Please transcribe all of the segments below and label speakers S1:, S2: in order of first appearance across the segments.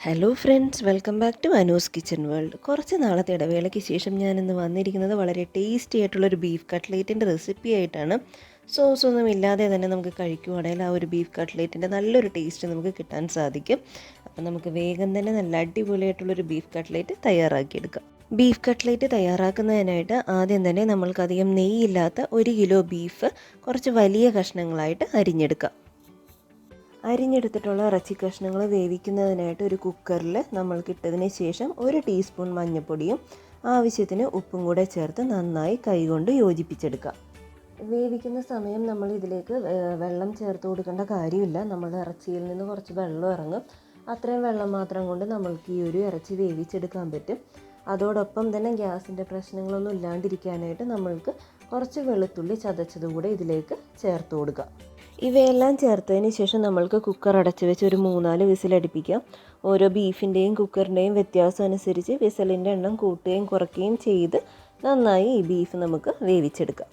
S1: Hello friends, welcome back to Anu's kitchen world. കുറച്ച് നാളത്തെ ഇടവേളയ്ക്ക് ശേഷം ഞാനിന്ന് വന്നിരിക്കുന്നത് വളരെ ടേസ്റ്റി ആയിട്ടുള്ളൊരു ബീഫ് കട്ട്ലേറ്റിൻ്റെ റെസിപ്പി ആയിട്ടാണ്. സോസൊന്നും ഇല്ലാതെ തന്നെ നമുക്ക് കഴിക്കുവാണെങ്കിൽ ആ ഒരു ബീഫ് കട്ട്ലേറ്റിൻ്റെ നല്ലൊരു ടേസ്റ്റ് നമുക്ക് കിട്ടാൻ സാധിക്കും. അപ്പം നമുക്ക് വേഗം തന്നെ നല്ല അടിപൊളിയായിട്ടുള്ളൊരു ബീഫ് കട്ട്ലേറ്റ് തയ്യാറാക്കിയെടുക്കാം. ബീഫ് കട്ട്ലേറ്റ് തയ്യാറാക്കുന്നതിനായിട്ട് ആദ്യം തന്നെ നമ്മൾക്കധികം നെയ്യില്ലാത്ത 1 കിലോ ബീഫ് കുറച്ച് വലിയ കഷ്ണങ്ങളായിട്ട് അരിഞ്ഞെടുക്കാം. അരിഞ്ഞെടുത്തിട്ടുള്ള ഇറച്ചി കഷ്ണങ്ങൾ വേവിക്കുന്നതിനായിട്ട് ഒരു കുക്കറിൽ നമ്മൾക്കിട്ടതിന് ശേഷം 1 ടീസ്പൂൺ മഞ്ഞൾപ്പൊടിയും ആവശ്യത്തിന് ഉപ്പും കൂടെ ചേർത്ത് നന്നായി കൈകൊണ്ട് യോജിപ്പിച്ചെടുക്കാം. വേവിക്കുന്ന സമയം നമ്മൾ ഇതിലേക്ക് വെള്ളം ചേർത്ത് കൊടുക്കേണ്ട കാര്യമില്ല. നമ്മുടെ ഇറച്ചിയിൽ നിന്ന് കുറച്ച് വെള്ളം ഇറങ്ങും. അത്രയും വെള്ളം മാത്രം കൊണ്ട് നമ്മൾക്ക് ഈ ഒരു ഇറച്ചി വേവിച്ചെടുക്കാൻ പറ്റും. അതോടൊപ്പം തന്നെ ഗ്യാസിൻ്റെ പ്രശ്നങ്ങളൊന്നും ഇല്ലാണ്ടിരിക്കാനായിട്ട് നമ്മൾക്ക് കുറച്ച് വെളുത്തുള്ളി ചതച്ചതുകൂടെ ഇതിലേക്ക് ചേർത്ത് കൊടുക്കാം. ഇവയെല്ലാം ചേർത്തതിന് ശേഷം നമ്മൾക്ക് കുക്കർ അടച്ച് വെച്ച് ഒരു 3-4 വിസിലടിപ്പിക്കാം. ഓരോ ബീഫിൻ്റെയും കുക്കറിൻ്റെയും വ്യത്യാസം അനുസരിച്ച് വിസലിൻ്റെ എണ്ണം കൂട്ടുകയും കുറയ്ക്കുകയും ചെയ്ത് നന്നായി ഈ ബീഫ് നമുക്ക് വേവിച്ചെടുക്കാം.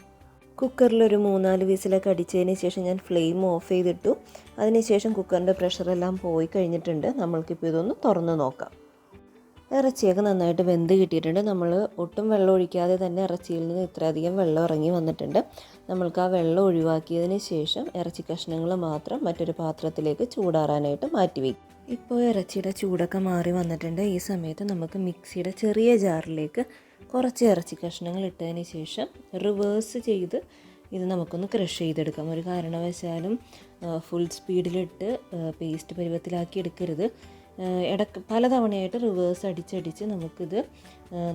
S1: കുക്കറിലൊരു 3-4 വിസിലൊക്കെ അടിച്ചതിന് ശേഷം ഞാൻ ഫ്ലെയിം ഓഫ് ചെയ്തിട്ടു. അതിനുശേഷം കുക്കറിൻ്റെ പ്രഷറെല്ലാം പോയി കഴിഞ്ഞിട്ടുണ്ട്. നമ്മൾക്കിപ്പോൾ ഇതൊന്ന് തുറന്ന് നോക്കാം. ഇറച്ചിയൊക്കെ നന്നായിട്ട് വെന്ത് കിട്ടിയിട്ടുണ്ട്. നമ്മൾ ഒട്ടും വെള്ളം ഒഴിക്കാതെ തന്നെ ഇറച്ചിയിൽ നിന്ന് ഇത്രയധികം വെള്ളം ഇറങ്ങി വന്നിട്ടുണ്ട്. നമ്മൾക്ക് ആ വെള്ളം ഒഴിവാക്കിയതിന് ശേഷം ഇറച്ചി കഷ്ണങ്ങൾ മാത്രം മറ്റൊരു പാത്രത്തിലേക്ക് ചൂടാറാനായിട്ട് മാറ്റി വയ്ക്കും. ഇപ്പോൾ ഇറച്ചിയുടെ ചൂടൊക്കെ മാറി വന്നിട്ടുണ്ട്. ഈ സമയത്ത് നമുക്ക് മിക്സിയുടെ ചെറിയ ജാറിലേക്ക് കുറച്ച് ഇറച്ചി കഷ്ണങ്ങൾ ഇട്ടതിന് ശേഷം റിവേഴ്സ് ചെയ്ത് ഇത് നമുക്കൊന്ന് ക്രഷ് ചെയ്തെടുക്കാം. ഒരു കാരണവശാലും ഫുൾ സ്പീഡിലിട്ട് പേസ്റ്റ് പരുവത്തിലാക്കി എടുക്കരുത്. ഇടയ്ക്ക് പലതവണയായിട്ട് റിവേഴ്സ് അടിച്ചടിച്ച് നമുക്കിത്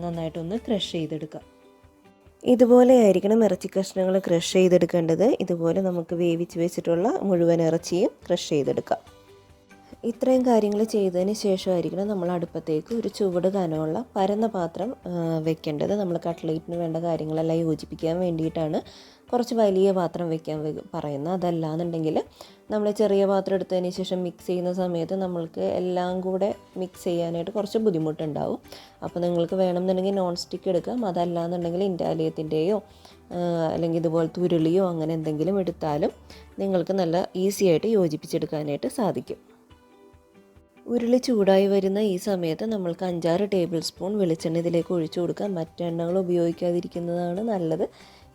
S1: നന്നായിട്ടൊന്ന് ക്രഷ് ചെയ്തെടുക്കാം. ഇതുപോലെ ആയിരിക്കണം ഇറച്ചി കഷ്ണങ്ങൾ ക്രഷ് ചെയ്തെടുക്കേണ്ടത്. ഇതുപോലെ നമുക്ക് വേവിച്ച് വെച്ചിട്ടുള്ള മുഴുവൻ ഇറച്ചിയും ക്രഷ് ചെയ്തെടുക്കാം. ഇത്രയും കാര്യങ്ങൾ ചെയ്തതിന് ശേഷമായിരിക്കണം നമ്മൾ അടുപ്പത്തേക്ക് ഒരു ചുവട് കനമുള്ള പരന്ന പാത്രം വെക്കേണ്ടത്. നമ്മൾ കട്ട്ലേറ്റിന് വേണ്ട കാര്യങ്ങളെല്ലാം യോജിപ്പിക്കാൻ വേണ്ടിയിട്ടാണ് കുറച്ച് വലിയ പാത്രം വെക്കാൻ പറയുന്നത്. അതല്ലാന്നുണ്ടെങ്കിൽ നമ്മൾ ചെറിയ പാത്രം എടുത്തതിന് ശേഷം മിക്സ് ചെയ്യുന്ന സമയത്ത് നമ്മൾക്ക് എല്ലാം കൂടെ മിക്സ് ചെയ്യാനായിട്ട് കുറച്ച് ബുദ്ധിമുട്ടുണ്ടാവും. അപ്പോൾ നിങ്ങൾക്ക് വേണമെന്നുണ്ടെങ്കിൽ നോൺ സ്റ്റിക്ക് എടുക്കാം. അതല്ലാന്നുണ്ടെങ്കിൽ ഇൻഡാലിയത്തിൻ്റെയോ അല്ലെങ്കിൽ ഇതുപോലത്തെ ഉരുളിയോ അങ്ങനെ എന്തെങ്കിലും എടുത്താലും നിങ്ങൾക്ക് നല്ല ഈസി ആയിട്ട് യോജിപ്പിച്ചെടുക്കാനായിട്ട് സാധിക്കും. ഉരുളി ചൂടായി വരുന്ന ഈ സമയത്ത് നമ്മൾക്ക് 5-6 ടേബിൾ സ്പൂൺ വെളിച്ചെണ്ണ ഇതിലേക്ക് ഒഴിച്ചു കൊടുക്കാം. മറ്റെണ്ണകൾ ഉപയോഗിക്കാതിരിക്കുന്നതാണ് നല്ലത്.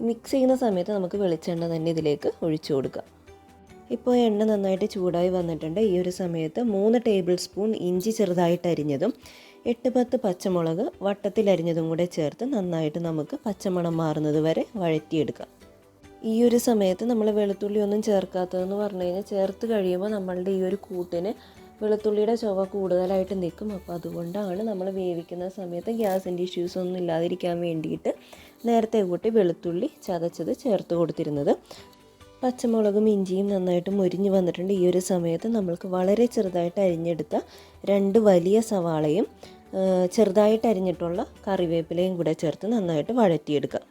S1: മിക്സ് ചെയ്യുന്ന സമയത്ത് നമുക്ക് വെളിച്ചെണ്ണ തന്നെ ഇതിലേക്ക് ഒഴിച്ചു കൊടുക്കാം. ഇപ്പോൾ എണ്ണ നന്നായിട്ട് ചൂടായി വന്നിട്ടുണ്ട്. ഈ ഒരു സമയത്ത് 3 ടേബിൾ സ്പൂൺ ഇഞ്ചി ചെറുതായിട്ട് അരിഞ്ഞതും 8-10 പച്ചമുളക് വട്ടത്തിൽ അരിഞ്ഞതും കൂടെ ചേർത്ത് നന്നായിട്ട് നമുക്ക് പച്ചമണം മാറുന്നത് വരെ വഴറ്റിയെടുക്കാം. ഈ ഒരു സമയത്ത് നമ്മൾ വെളുത്തുള്ളി ഒന്നും ചേർക്കാത്തതെന്ന് പറഞ്ഞു കഴിഞ്ഞാൽ ചേർത്ത് കഴിയുമ്പോൾ നമ്മളുടെ ഈ ഒരു കൂട്ടിന് വെളുത്തുള്ളിയുടെ ചുവ കൂടുതലായിട്ട് നിൽക്കും. അപ്പോൾ അതുകൊണ്ടാണ് നമ്മൾ വേവിക്കുന്ന സമയത്ത് ഗ്യാസിൻ്റെ ഇഷ്യൂസ് ഒന്നും ഇല്ലാതിരിക്കാൻ വേണ്ടിയിട്ട് നേരത്തെ കൂട്ടി വെളുത്തുള്ളി ചതച്ചത് ചേർത്ത് കൊടുത്തിരുന്നത്. പച്ചമുളകും ഇഞ്ചിയും നന്നായിട്ട് മൊരിഞ്ഞ് വന്നിട്ടുണ്ട്. ഈ ഒരു സമയത്ത് നമ്മൾക്ക് വളരെ ചെറുതായിട്ട് അരിഞ്ഞെടുത്ത 2 വലിയ സവാളയും ചെറുതായിട്ട് അരിഞ്ഞിട്ടുള്ള കറിവേപ്പിലയും കൂടെ ചേർത്ത് നന്നായിട്ട് വഴറ്റിയെടുക്കാം.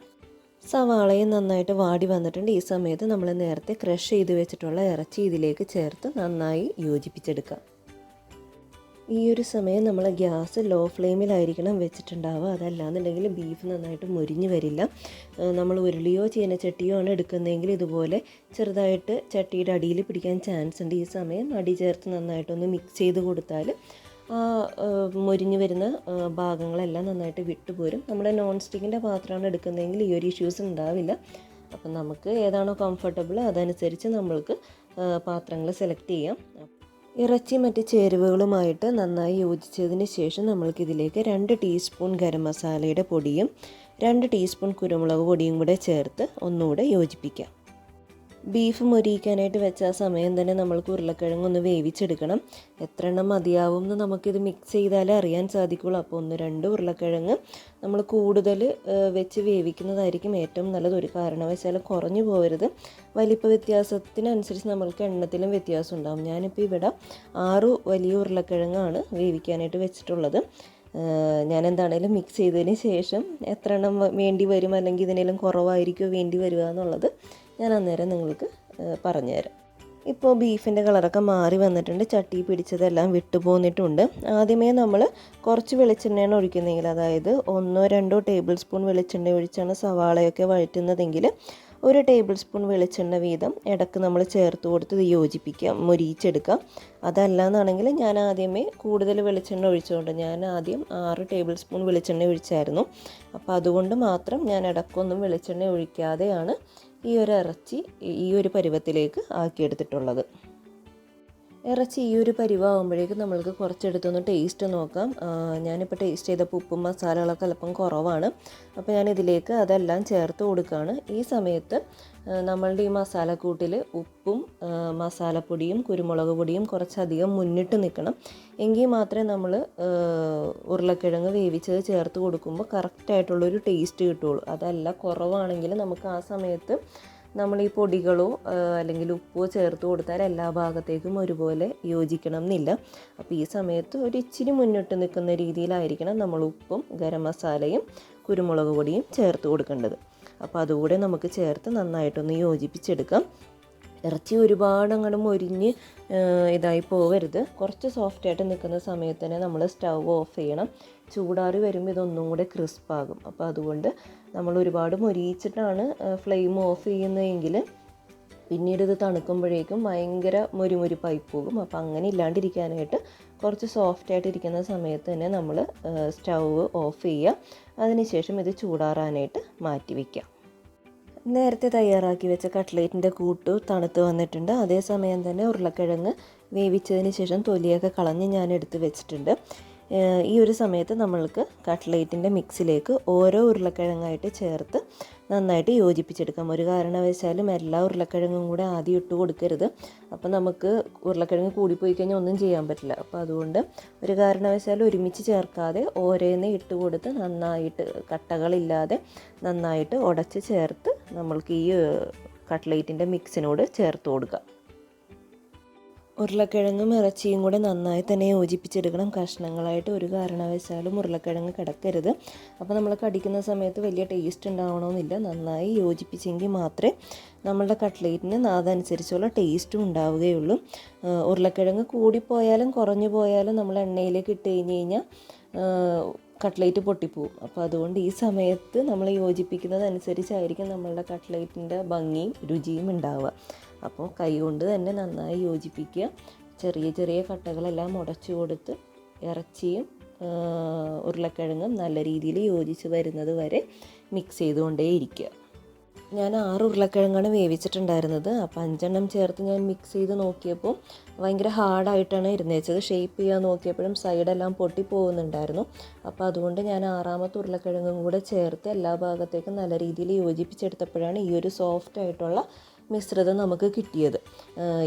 S1: സവാളയും നന്നായിട്ട് വാടി വന്നിട്ടുണ്ട്. ഈ സമയത്ത് നമ്മൾ നേരത്തെ ക്രഷ് ചെയ്ത് വെച്ചിട്ടുള്ള ഇറച്ചി ഇതിലേക്ക് ചേർത്ത് നന്നായി യോജിപ്പിച്ചെടുക്കാം. ഈ ഒരു സമയം നമ്മൾ ഗ്യാസ് ലോ ഫ്ലെയിമിലായിരിക്കണം വെച്ചിട്ടുണ്ടാവുക. അതല്ലാന്നുണ്ടെങ്കിൽ ബീഫ് നന്നായിട്ട് മൊരിഞ്ഞ് വരില്ല. നമ്മൾ ഉരുളിയോ ചീനച്ചട്ടിയോ ആണ് എടുക്കുന്നതെങ്കിൽ ഇതുപോലെ ചെറുതായിട്ട് ചട്ടിയുടെ അടിയിൽ പിടിക്കാൻ ചാൻസ് ഉണ്ട്. ഈ സമയം അടി ചേർത്ത് നന്നായിട്ടൊന്ന് മിക്സ് ചെയ്ത് കൊടുത്താൽ മൊരിഞ്ഞ് വരുന്ന ഭാഗങ്ങളെല്ലാം നന്നായിട്ട് വിട്ടുപോരും. നമ്മുടെ നോൺ സ്റ്റിക്കിൻ്റെ പാത്രമാണ് എടുക്കുന്നതെങ്കിൽ ഈ ഒരു ഇഷ്യൂസ് ഉണ്ടാവില്ല. അപ്പം നമുക്ക് ഏതാണോ കംഫർട്ടബിൾ അതനുസരിച്ച് നമ്മൾക്ക് പാത്രങ്ങൾ സെലക്ട് ചെയ്യാം. ഇറച്ചി മറ്റ് ചേരുവകളുമായിട്ട് നന്നായി യോജിച്ചതിന് ശേഷം നമ്മൾക്കിതിലേക്ക് 2 ടീസ്പൂൺ ഗരം മസാലയുടെ പൊടിയും 2 ടീസ്പൂൺ കുരുമുളക് പൊടിയും കൂടെ ചേർത്ത് ഒന്നുകൂടെ യോജിപ്പിക്കാം. ബീഫ് മൊരിയിക്കാനായിട്ട് വെച്ച ആ സമയം തന്നെ നമ്മൾക്ക് ഉരുളക്കിഴങ്ങൊന്ന് വേവിച്ചെടുക്കണം. എത്ര എണ്ണം മതിയാവും എന്ന് നമുക്കിത് മിക്സ് ചെയ്താലേ അറിയാൻ സാധിക്കുള്ളൂ. അപ്പോൾ 1-2 ഉരുളക്കിഴങ്ങ് നമ്മൾ കൂടുതൽ വെച്ച് വേവിക്കുന്നതായിരിക്കും ഏറ്റവും നല്ലത്. ഒരു കാരണവശാലും കുറഞ്ഞു പോകരുത്. വലിപ്പ വ്യത്യാസത്തിനനുസരിച്ച് നമ്മൾക്ക് എണ്ണത്തിലും വ്യത്യാസം ഉണ്ടാകും. ഞാനിപ്പോൾ ഇവിടെ 6 വലിയ ഉരുളക്കിഴങ്ങാണ് വേവിക്കാനായിട്ട് വെച്ചിട്ടുള്ളത്. ഞാൻ എന്താണേലും മിക്സ് ചെയ്തതിന് ശേഷം എത്ര എണ്ണം വേണ്ടി വരും അല്ലെങ്കിൽ ഇതിനേലും കുറവായിരിക്കുമോ വേണ്ടി വരിക എന്നുള്ളത് ഞാൻ അന്നേരം നിങ്ങൾക്ക് പറഞ്ഞുതരാം. ഇപ്പോൾ ബീഫിൻ്റെ കളറൊക്കെ മാറി വന്നിട്ടുണ്ട്. ചട്ടി പിടിച്ചതെല്ലാം വിട്ടുപോന്നിട്ടുണ്ട്. ആദ്യമേ നമ്മൾ കുറച്ച് വെളിച്ചെണ്ണയാണ് ഒഴിക്കുന്നതെങ്കിൽ, അതായത് 1-2 ടേബിൾ സ്പൂൺ വെളിച്ചെണ്ണ ഒഴിച്ചാണ് സവാളയൊക്കെ വഴറ്റുന്നതെങ്കിൽ 1 ടേബിൾ സ്പൂൺ വെളിച്ചെണ്ണ വീതം ഇടയ്ക്ക് നമ്മൾ ചേർത്ത് കൊടുത്ത് ഇത് യോജിപ്പിക്കുക, മൊരിയിച്ചെടുക്കുക. അതല്ലാന്നാണെങ്കിൽ ഞാൻ ആദ്യമേ കൂടുതൽ വെളിച്ചെണ്ണ ഒഴിച്ചുകൊണ്ട് ഞാൻ ആദ്യം 6 ടേബിൾ സ്പൂൺ വെളിച്ചെണ്ണ ഒഴിച്ചായിരുന്നു. അപ്പോൾ അതുകൊണ്ട് മാത്രം ഞാൻ ഇടയ്ക്കൊന്നും വെളിച്ചെണ്ണ ഒഴിക്കാതെയാണ് ഈ ഒരു ഇറച്ചി ഈ ഒരു പരുവത്തിലേക്ക് ആക്കിയെടുത്തിട്ടുള്ളത്. ഇറച്ചി ഈ ഒരു പരിവാകുമ്പോഴേക്കും നമ്മൾക്ക് കുറച്ചെടുത്തൊന്ന് ടേസ്റ്റ് നോക്കാം. ഞാനിപ്പോൾ ടേസ്റ്റ് ചെയ്തപ്പോൾ ഉപ്പും മസാലകളൊക്കെ അല്പം കുറവാണ്. അപ്പോൾ ഞാൻ ഇതിലേക്ക് അതെല്ലാം ചേർത്ത് കൊടുക്കുകയാണ്. ഈ സമയത്ത് നമ്മളുടെ ഈ മസാലക്കൂട്ടിൽ ഉപ്പും മസാലപ്പൊടിയും കുരുമുളക് പൊടിയും കുറച്ചധികം മുന്നിട്ട് നിൽക്കണം. എങ്കിൽ മാത്രമേ നമ്മൾ ഉരുളക്കിഴങ്ങ് വേവിച്ചത് ചേർത്ത് കൊടുക്കുമ്പോൾ കറക്റ്റായിട്ടുള്ളൊരു ടേസ്റ്റ് കിട്ടുള്ളൂ. അതല്ല കുറവാണെങ്കിൽ നമുക്ക് ആ സമയത്ത് നമ്മൾ ഈ പൊടികളോ അല്ലെങ്കിൽ ഉപ്പോ ചേർത്ത് കൊടുത്താൽ എല്ലാ ഭാഗത്തേക്കും ഒരുപോലെ യോജിക്കണം എന്നില്ല. അപ്പോൾ ഈ സമയത്ത് ഒരു ഇച്ചിരി മുന്നിട്ട് നിൽക്കുന്ന രീതിയിലായിരിക്കണം നമ്മൾ ഉപ്പും ഗരം മസാലയും കുരുമുളക് പൊടിയും ചേർത്ത് കൊടുക്കേണ്ടത്. അപ്പോൾ അതുകൂടെ നമുക്ക് ചേർത്ത് നന്നായിട്ടൊന്ന് യോജിപ്പിച്ചെടുക്കാം. ഇറച്ചി ഒരുപാട് അങ്ങോട്ട് മൊരിഞ്ഞ് ഇതായി പോകരുത്. കുറച്ച് സോഫ്റ്റായിട്ട് നിൽക്കുന്ന സമയത്ത് തന്നെ നമ്മൾ സ്റ്റവ് ഓഫ് ചെയ്യണം. ചൂടാറി വരുമ്പോൾ ഇതൊന്നും കൂടെ ക്രിസ്പാകും. അപ്പോൾ അതുകൊണ്ട് നമ്മൾ ഒരുപാട് മൊരിയിച്ചിട്ടാണ് ഫ്ലെയിം ഓഫ് ചെയ്യുന്നതെങ്കിൽ പിന്നീട് ഇത് തണുക്കുമ്പോഴേക്കും ഭയങ്കര മൊരിപ്പായി പോകും. അപ്പോൾ അങ്ങനെ ഇല്ലാണ്ടിരിക്കാനായിട്ട് കുറച്ച് സോഫ്റ്റായിട്ടിരിക്കുന്ന സമയത്ത് തന്നെ നമ്മൾ സ്റ്റവ് ഓഫ് ചെയ്യുക. അതിനുശേഷം ഇത് ചൂടാറാനായിട്ട് മാറ്റി വയ്ക്കുക. നേരത്തെ തയ്യാറാക്കി വെച്ച കട്ട്ലേറ്റിൻ്റെ കൂട്ട് തണുത്ത് വന്നിട്ടുണ്ട്. അതേസമയം തന്നെ ഉരുളക്കിഴങ്ങ് വേവിച്ചതിന് ശേഷം തൊലിയൊക്കെ കളഞ്ഞ് ഞാൻ എടുത്ത് വെച്ചിട്ടുണ്ട്. ഈ ഒരു സമയത്ത് നമ്മൾക്ക് കട്ട്ലേറ്റിൻ്റെ മിക്സിലേക്ക് ഓരോ ഉരുളക്കിഴങ്ങായിട്ട് ചേർത്ത് നന്നായിട്ട് യോജിപ്പിച്ചെടുക്കാം. ഒരു കാരണവശാലും എല്ലാ ഉരുളക്കിഴങ്ങും കൂടെ ആദ്യം ഇട്ട് കൊടുക്കരുത്. അപ്പോൾ നമുക്ക് ഉരുളക്കിഴങ്ങ് കൂടിപ്പോയി കഴിഞ്ഞാൽ ഒന്നും ചെയ്യാൻ പറ്റില്ല. അപ്പോൾ അതുകൊണ്ട് ഒരു കാരണവശാലും ഒരുമിച്ച് ചേർക്കാതെ ഓരോന്ന് ഇട്ട് കൊടുത്ത് നന്നായിട്ട് കട്ടകളില്ലാതെ നന്നായിട്ട് ഉടച്ച് ചേർത്ത് നമ്മൾക്ക് ഈ കട്ട്ലേറ്റിൻ്റെ മിക്സിനോട് ചേർത്ത് കൊടുക്കാം. ഉരുളക്കിഴങ്ങും ഇറച്ചിയും കൂടെ നന്നായി തന്നെ യോജിപ്പിച്ചെടുക്കണം. കഷ്ണങ്ങളായിട്ട് ഒരു കാരണവശാലും ഉരുളക്കിഴങ്ങ് കിടക്കരുത്. അപ്പോൾ നമ്മൾ കടിക്കുന്ന സമയത്ത് വലിയ ടേസ്റ്റ് ഉണ്ടാവണമെന്നില്ല. നന്നായി യോജിപ്പിച്ചെങ്കിൽ മാത്രമേ നമ്മളുടെ കട്ട്ലേറ്റിന് അതനുസരിച്ചുള്ള ടേസ്റ്റും ഉണ്ടാവുകയുള്ളൂ. ഉരുളക്കിഴങ്ങ് കൂടിപ്പോയാലും കുറഞ്ഞു പോയാലും നമ്മൾ എണ്ണയിലേക്ക് ഇട്ട് കഴിഞ്ഞ് കഴിഞ്ഞാൽ കട്ട്ലേറ്റ് പൊട്ടിപ്പോവും. അപ്പോൾ അതുകൊണ്ട് ഈ സമയത്ത് നമ്മൾ യോജിപ്പിക്കുന്നതനുസരിച്ചായിരിക്കും നമ്മളുടെ കട്ട്ലേറ്റിൻ്റെ ഭംഗിയും രുചിയും ഉണ്ടാവുക. അപ്പോൾ കൈ കൊണ്ട് തന്നെ നന്നായി യോജിപ്പിക്കുക. ചെറിയ ചെറിയ കട്ടകളെല്ലാം ഉടച്ചു കൊടുത്ത് ഇറച്ചിയും ഉരുളക്കിഴങ്ങും നല്ല രീതിയിൽ യോജിച്ച് വരുന്നത് വരെ മിക്സ് ചെയ്തുകൊണ്ടേയിരിക്കുക. ഞാൻ 6 ഉരുളക്കിഴങ്ങാണ് വേവിച്ചിട്ടുണ്ടായിരുന്നത്. അപ്പോൾ 5 എണ്ണം ചേർത്ത് ഞാൻ മിക്സ് ചെയ്ത് നോക്കിയപ്പോൾ ഭയങ്കര ഹാർഡായിട്ടാണ് ഇരുന്നേച്ചത്. ഷേപ്പ് ചെയ്യാൻ നോക്കിയപ്പോഴും സൈഡെല്ലാം പൊട്ടി പോകുന്നുണ്ടായിരുന്നു. അപ്പോൾ അതുകൊണ്ട് ഞാൻ 6ാമത്തെ ഉരുളക്കിഴങ്ങും കൂടെ ചേർത്ത് എല്ലാ ഭാഗത്തേക്കും നല്ല രീതിയിൽ യോജിപ്പിച്ചെടുത്തപ്പോഴാണ് ഈ ഒരു സോഫ്റ്റ് ആയിട്ടുള്ള മിശ്രിതം നമുക്ക് കിട്ടിയത്.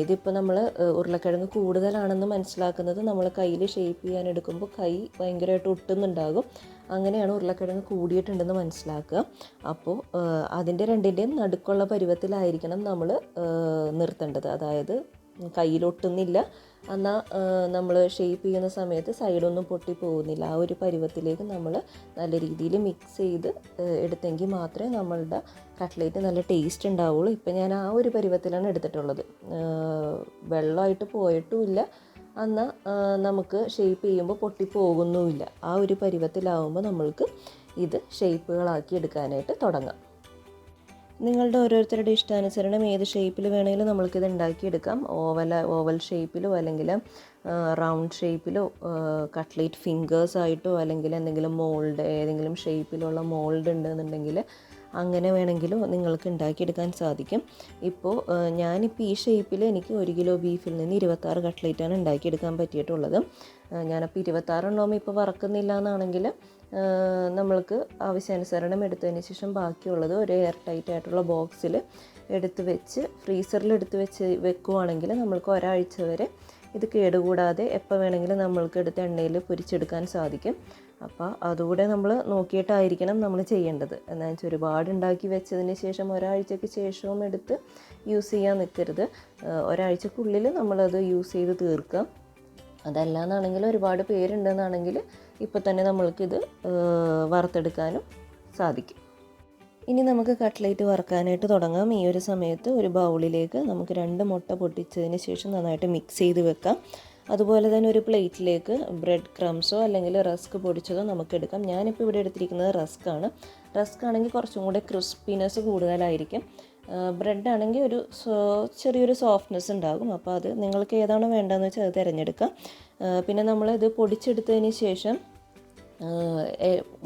S1: ഇതിപ്പോൾ നമ്മൾ ഉരുളക്കിഴങ്ങ് കൂടുതലാണെന്ന് മനസ്സിലാക്കുന്നത് നമ്മൾ കയ്യിൽ ഷേപ്പ് ചെയ്യാൻ എടുക്കുമ്പോൾ കൈ ഭയങ്കരമായിട്ട് ഒട്ടുന്നുണ്ടാകും. അങ്ങനെയാണ് ഉരുളക്കിഴങ്ങ് കൂടിയിട്ടുണ്ടെന്ന് മനസ്സിലാക്കുക. അപ്പോൾ അതിൻ്റെ രണ്ടിൻ്റെയും നടുക്കുള്ള പരുവത്തിലായിരിക്കണം നമ്മൾ നിർത്തേണ്ടത്. അതായത് കയ്യിലൊട്ടുന്നില്ല, എന്നാൽ നമ്മൾ ഷേപ്പ് ചെയ്യുന്ന സമയത്ത് സൈഡൊന്നും പൊട്ടി പോകുന്നില്ല. ആ ഒരു പരുവത്തിലേക്ക് നമ്മൾ നല്ല രീതിയിൽ മിക്സ് ചെയ്ത് എടുത്തെങ്കിൽ മാത്രമേ നമ്മളുടെ കട്ട്ലേറ്റ് നല്ല ടേസ്റ്റ് ഉണ്ടാവുള്ളൂ. ഇപ്പം ഞാൻ ആ ഒരു പരുവത്തിലാണ് എടുത്തിട്ടുള്ളത്. വെള്ളമായിട്ട് പോയിട്ടുമില്ല, എന്നാൽ നമുക്ക് ഷേപ്പ് ചെയ്യുമ്പോൾ പൊട്ടിപ്പോകുന്നുമില്ല. ആ ഒരു പരുവത്തിലാവുമ്പോൾ നമ്മൾക്ക് ഇത് ഷേപ്പുകളാക്കി എടുക്കാനായിട്ട് തുടങ്ങാം. നിങ്ങളുടെ ഓരോരുത്തരുടെ ഇഷ്ടാനുസരണം ഏത് ഷേപ്പിൽ വേണമെങ്കിലും നമ്മൾക്കിത് ഉണ്ടാക്കിയെടുക്കാം. ഓവൽ ഷേപ്പിലോ അല്ലെങ്കിൽ റൗണ്ട് ഷേപ്പിലോ കട്ട്ലേറ്റ് ഫിംഗേഴ്സായിട്ടോ അല്ലെങ്കിൽ എന്തെങ്കിലും മോൾഡ് ഏതെങ്കിലും ഷേപ്പിലുള്ള മോൾഡ് ഉണ്ടെന്നുണ്ടെങ്കിൽ അങ്ങനെ വേണമെങ്കിലും നിങ്ങൾക്ക് ഉണ്ടാക്കിയെടുക്കാൻ സാധിക്കും. ഇപ്പോൾ ഞാനിപ്പോൾ ഈ ഷേപ്പിൽ എനിക്ക് 1 കിലോ ബീഫിൽ നിന്ന് 26 കട്ട്ലേറ്റാണ് ഉണ്ടാക്കിയെടുക്കാൻ പറ്റിയിട്ടുള്ളത്. ഞാനപ്പോൾ 26 എണ്ണവും ഇപ്പോൾ വറക്കുന്നില്ല എന്നാണെങ്കിൽ നമ്മൾക്ക് ആവശ്യാനുസരണം എടുത്തതിന് ശേഷം ബാക്കിയുള്ളത് ഒരു എയർ ടൈറ്റ് ആയിട്ടുള്ള ബോക്സിൽ എടുത്ത് വെച്ച് ഫ്രീസറിൽ എടുത്ത് വെക്കുവാണെങ്കിൽ നമ്മൾക്ക് ഒരാഴ്ച വരെ ഇത് കേടുകൂടാതെ എപ്പോൾ വേണമെങ്കിലും നമ്മൾക്ക് എടുത്ത് എണ്ണയിൽ പൊരിച്ചെടുക്കാൻ സാധിക്കും. അപ്പോൾ അതുകൂടെ നമ്മൾ നോക്കിയിട്ടായിരിക്കണം നമ്മൾ ചെയ്യേണ്ടത്. എന്താണെന്ന് വെച്ചാൽ ഒരുപാട് ഉണ്ടാക്കി വെച്ചതിന് ശേഷം ഒരാഴ്ചയ്ക്ക് ശേഷവും എടുത്ത് യൂസ് ചെയ്യാൻ നിൽക്കരുത്. ഒരാഴ്ചക്കുള്ളിൽ നമ്മളത് യൂസ് ചെയ്ത് തീർക്കാം. അതല്ലാന്നാണെങ്കിൽ ഒരുപാട് പേരുണ്ടെന്നാണെങ്കിൽ ഇപ്പോൾ തന്നെ നമ്മൾക്കിത് വറുത്തെടുക്കാനും സാധിക്കും. ഇനി നമുക്ക് കട്ട്ലേറ്റ് വറുക്കാനായിട്ട് തുടങ്ങാം. ഈ ഒരു സമയത്ത് ഒരു ബൗളിലേക്ക് നമുക്ക് 2 മുട്ട പൊട്ടിച്ചതിന് ശേഷം നന്നായിട്ട് മിക്സ് ചെയ്ത് വെക്കാം. അതുപോലെ തന്നെ ഒരു പ്ലേറ്റിലേക്ക് ബ്രെഡ് ക്രംസോ അല്ലെങ്കിൽ റസ്ക് പൊടിച്ചതോ നമുക്ക് എടുക്കാം. ഞാനിപ്പോൾ ഇവിടെ എടുത്തിരിക്കുന്നത് റസ്ക് ആണെങ്കിൽ കുറച്ചും കൂടെ ക്രിസ്പിനെസ് കൂടുതലായിരിക്കും. ബ്രെഡാണെങ്കിൽ ഒരു ചെറിയൊരു സോഫ്റ്റ്നെസ് ഉണ്ടാകും. അപ്പോൾ അത് നിങ്ങൾക്ക് ഏതാണോ വേണ്ടതെന്ന് വെച്ചാൽ അത് തിരഞ്ഞെടുക്കാം. പിന്നെ നമ്മളിത് പൊടിച്ചെടുത്തതിന് ശേഷം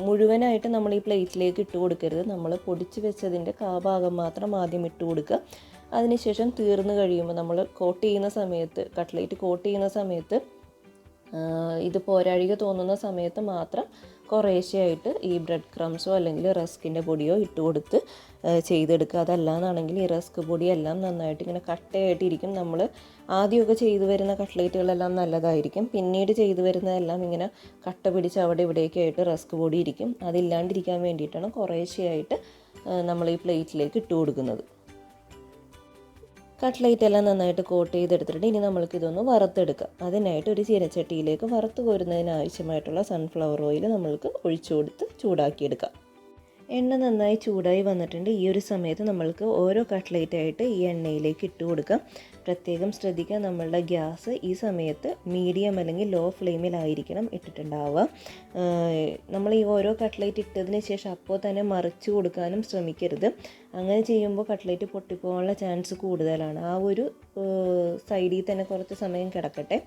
S1: മുഴുവനായിട്ട് നമ്മൾ ഈ പ്ലേറ്റിലേക്ക് ഇട്ട് കൊടുക്കരുത്. നമ്മൾ പൊടിച്ച് വെച്ചതിൻ്റെ ഭാഗം മാത്രം ആദ്യം ഇട്ട് കൊടുക്കുക. അതിനുശേഷം തീർന്നു കഴിയുമ്പോൾ നമ്മൾ കോട്ട് ചെയ്യുന്ന സമയത്ത്, കട്ട്ലേറ്റ് കോട്ട് ചെയ്യുന്ന സമയത്ത് ഇത് പോരാഴിക തോന്നുന്ന സമയത്ത് മാത്രം കുറേശ്ശെയായിട്ട് ഈ ബ്രെഡ് ക്രംസോ അല്ലെങ്കിൽ റസ്കിൻ്റെ പൊടിയോ ഇട്ട് കൊടുത്ത് ചെയ്തെടുക്കുക. അതല്ലാന്നാണെങ്കിൽ ഈ റസ്ക് പൊടിയെല്ലാം നന്നായിട്ട് ഇങ്ങനെ കട്ടയായിട്ടിരിക്കും. നമ്മൾ ആദ്യമൊക്കെ ചെയ്തു വരുന്ന കട്ട്ലേറ്റുകളെല്ലാം നല്ലതായിരിക്കും. പിന്നീട് ചെയ്തു വരുന്നതെല്ലാം ഇങ്ങനെ കട്ട പിടിച്ച് അവിടെ ഇവിടെയൊക്കെ ആയിട്ട് റസ്ക് പൊടി ഇരിക്കും. അതില്ലാണ്ടിരിക്കാൻ വേണ്ടിയിട്ടാണ് കുറേശ്ശെയായിട്ട് നമ്മൾ ഈ പ്ലേറ്റിലേക്ക് ഇട്ട് കൊടുക്കുന്നത്. കട്ട്ലേറ്റ് എല്ലാം നന്നായിട്ട് കോട്ട് ചെയ്തെടുത്തിട്ട് ഇനി നമ്മൾക്കിതൊന്ന് വറുത്തെടുക്കാം. അതിനായിട്ട് ഒരു ചീനച്ചട്ടിയിലേക്ക് വറുത്ത് കോരുന്നതിന് ആവശ്യമായിട്ടുള്ള സൺഫ്ലവർ ഓയിൽ നമ്മൾക്ക് ഒഴിച്ചു കൊടുത്ത് ചൂടാക്കിയെടുക്കാം. എണ്ണ നന്നായി ചൂടായി വന്നിട്ടുണ്ട്. ഈ ഒരു സമയത്ത് നമ്മൾക്ക് ഓരോ കട്ട്ലേറ്റായിട്ട് ഈ എണ്ണയിലേക്ക് ഇട്ട് കൊടുക്കാം. പ്രത്യേകം ശ്രദ്ധിക്കുക, നമ്മളുടെ ഗ്യാസ് ഈ സമയത്ത് മീഡിയം അല്ലെങ്കിൽ ലോ ഫ്ലെയിമിലായിരിക്കണം ഇട്ടിട്ടുണ്ടാവുക. നമ്മൾ ഈ ഓരോ കട്ട്ലേറ്റ് ഇട്ടതിന് ശേഷം അപ്പോൾ തന്നെ മറിച്ച് കൊടുക്കാനും ശ്രമിക്കരുത്. അങ്ങനെ ചെയ്യുമ്പോൾ കട്ട്ലേറ്റ് പൊട്ടിപ്പോകാനുള്ള ചാൻസ് കൂടുതലാണ്. ആ ഒരു സൈഡിൽ തന്നെ കുറച്ച് സമയം കിടക്കട്ടെ.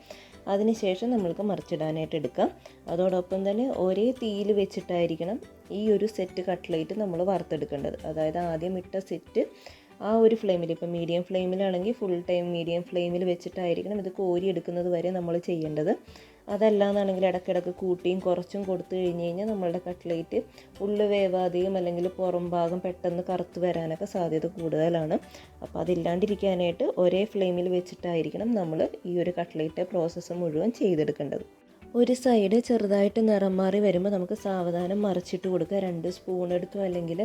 S1: അതിനുശേഷം നമ്മൾക്ക് മറിച്ചിടാനായിട്ട് എടുക്കാം. അതോടൊപ്പം തന്നെ ഒരേ തീയിൽ വെച്ചിട്ടായിരിക്കണം ഈ ഒരു സെറ്റ് കട്ട്ലേറ്റ് നമ്മൾ വറുത്തെടുക്കേണ്ടത്. അതായത് ആദ്യം ഇട്ട സെറ്റ് ആ ഒരു ഫ്ലെയിമിൽ, ഇപ്പോൾ മീഡിയം ഫ്ലെയിമിലാണെങ്കിൽ ഫുൾ ടൈം മീഡിയം ഫ്ലെയിമിൽ വെച്ചിട്ടായിരിക്കണം ഇത് കോരി എടുക്കുന്നത് വരെ നമ്മൾ ചെയ്യേണ്ടത്. അതല്ലാന്നാണെങ്കിൽ ഇടയ്ക്കിടയ്ക്ക് കൂട്ടിയും കുറച്ചും കൊടുത്തു കഴിഞ്ഞ് കഴിഞ്ഞാൽ നമ്മളുടെ കട്ട്ലേറ്റ് ഉള്ളു വേവാതെയും അല്ലെങ്കിൽ പുറം ഭാഗം പെട്ടെന്ന് കറുത്ത് വരാനൊക്കെ സാധ്യത കൂടുതലാണ്. അപ്പോൾ അതില്ലാണ്ടിരിക്കാനായിട്ട് ഒരേ ഫ്ലെയിമിൽ വെച്ചിട്ടായിരിക്കണം നമ്മൾ ഈ ഒരു കട്ട്ലേറ്റ് പ്രോസസ്സ് മുഴുവൻ ചെയ്തെടുക്കേണ്ടത്. ഒരു സൈഡ് ചെറുതായിട്ട് നിറം മാറി വരുമ്പോൾ നമുക്ക് സാവധാനം മറിച്ചിട്ട് കൊടുക്കുക. 2 സ്പൂൺ എടുത്തോ അല്ലെങ്കിൽ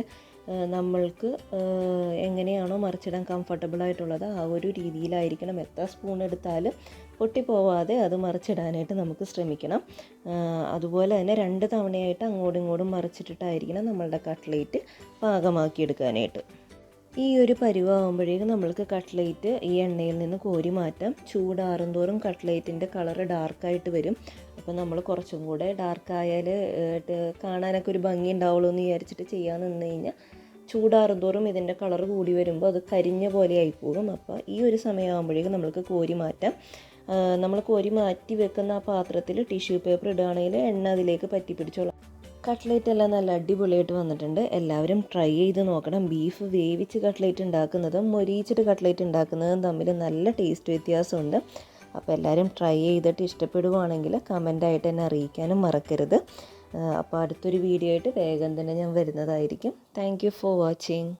S1: നമ്മൾക്ക് എങ്ങനെയാണോ മറിച്ചിടാൻ കംഫർട്ടബിൾ ആയിട്ടുള്ളത് ആ ഒരു രീതിയിലായിരിക്കണം. എത്ര സ്പൂൺ എടുത്താലും പൊട്ടിപ്പോവാതെ അത് മറിച്ചിടാനായിട്ട് നമുക്ക് ശ്രമിക്കണം. അതുപോലെ തന്നെ 2 തവണയായിട്ട് അങ്ങോട്ടും ഇങ്ങോട്ടും മറിച്ചിട്ടിട്ടായിരിക്കണം നമ്മളുടെ കട്ട്ലേറ്റ് പാകമാക്കിയെടുക്കാനായിട്ട്. ഈ ഒരു പരുവാകുമ്പോഴേക്കും നമ്മൾക്ക് കട്ട്ലേറ്റ് ഈ എണ്ണയിൽ നിന്ന് കോരി മാറ്റാം. ചൂടാറും തോറും കട്ട്ലേറ്റിൻ്റെ കളറ് ഡാർക്കായിട്ട് വരും. അപ്പോൾ നമ്മൾ കുറച്ചും കൂടെ ഡാർക്കായാൽ കാണാനൊക്കെ ഒരു ഭംഗി ഉണ്ടാവുള്ളൂ എന്ന് വിചാരിച്ചിട്ട് ചെയ്യാൻ നിന്ന് കഴിഞ്ഞാൽ ചൂടാറും തോറും ഇതിൻ്റെ കളർ കൂടി വരുമ്പോൾ അത് കരിഞ്ഞ പോലെ ആയിപ്പോകും. അപ്പോൾ ഈ ഒരു സമയമാകുമ്പോഴേക്കും നമ്മൾക്ക് കോരി മാറ്റാം. നമ്മൾ കോരി മാറ്റി വെക്കുന്ന ആ പാത്രത്തിൽ ടിഷ്യൂ പേപ്പർ ഇടുകയാണെങ്കിൽ എണ്ണ അതിലേക്ക് പറ്റി പിടിച്ചോളാം. കട്ട്ലേറ്റ് എല്ലാം നല്ല അടിപൊളിയായിട്ട് വന്നിട്ടുണ്ട്. എല്ലാവരും ട്രൈ ചെയ്ത് നോക്കണം. ബീഫ് വേവിച്ച് കട്ട്ലേറ്റ് ഉണ്ടാക്കുന്നതും മൊരിയിച്ചിട്ട് കട്ട്ലേറ്റ് ഉണ്ടാക്കുന്നതും തമ്മിൽ നല്ല ടേസ്റ്റ് വ്യത്യാസമുണ്ട്. അപ്പോൾ എല്ലാവരും ട്രൈ ചെയ്തിട്ട് ഇഷ്ടപ്പെടുവാണെങ്കിൽ കമൻ്റായിട്ട് എന്നെ അറിയിക്കാനും മറക്കരുത്. അപ്പോൾ അടുത്തൊരു വീഡിയോ ആയിട്ട് വേഗം തന്നെ ഞാൻ വരുന്നതായിരിക്കും. Thank you for watching.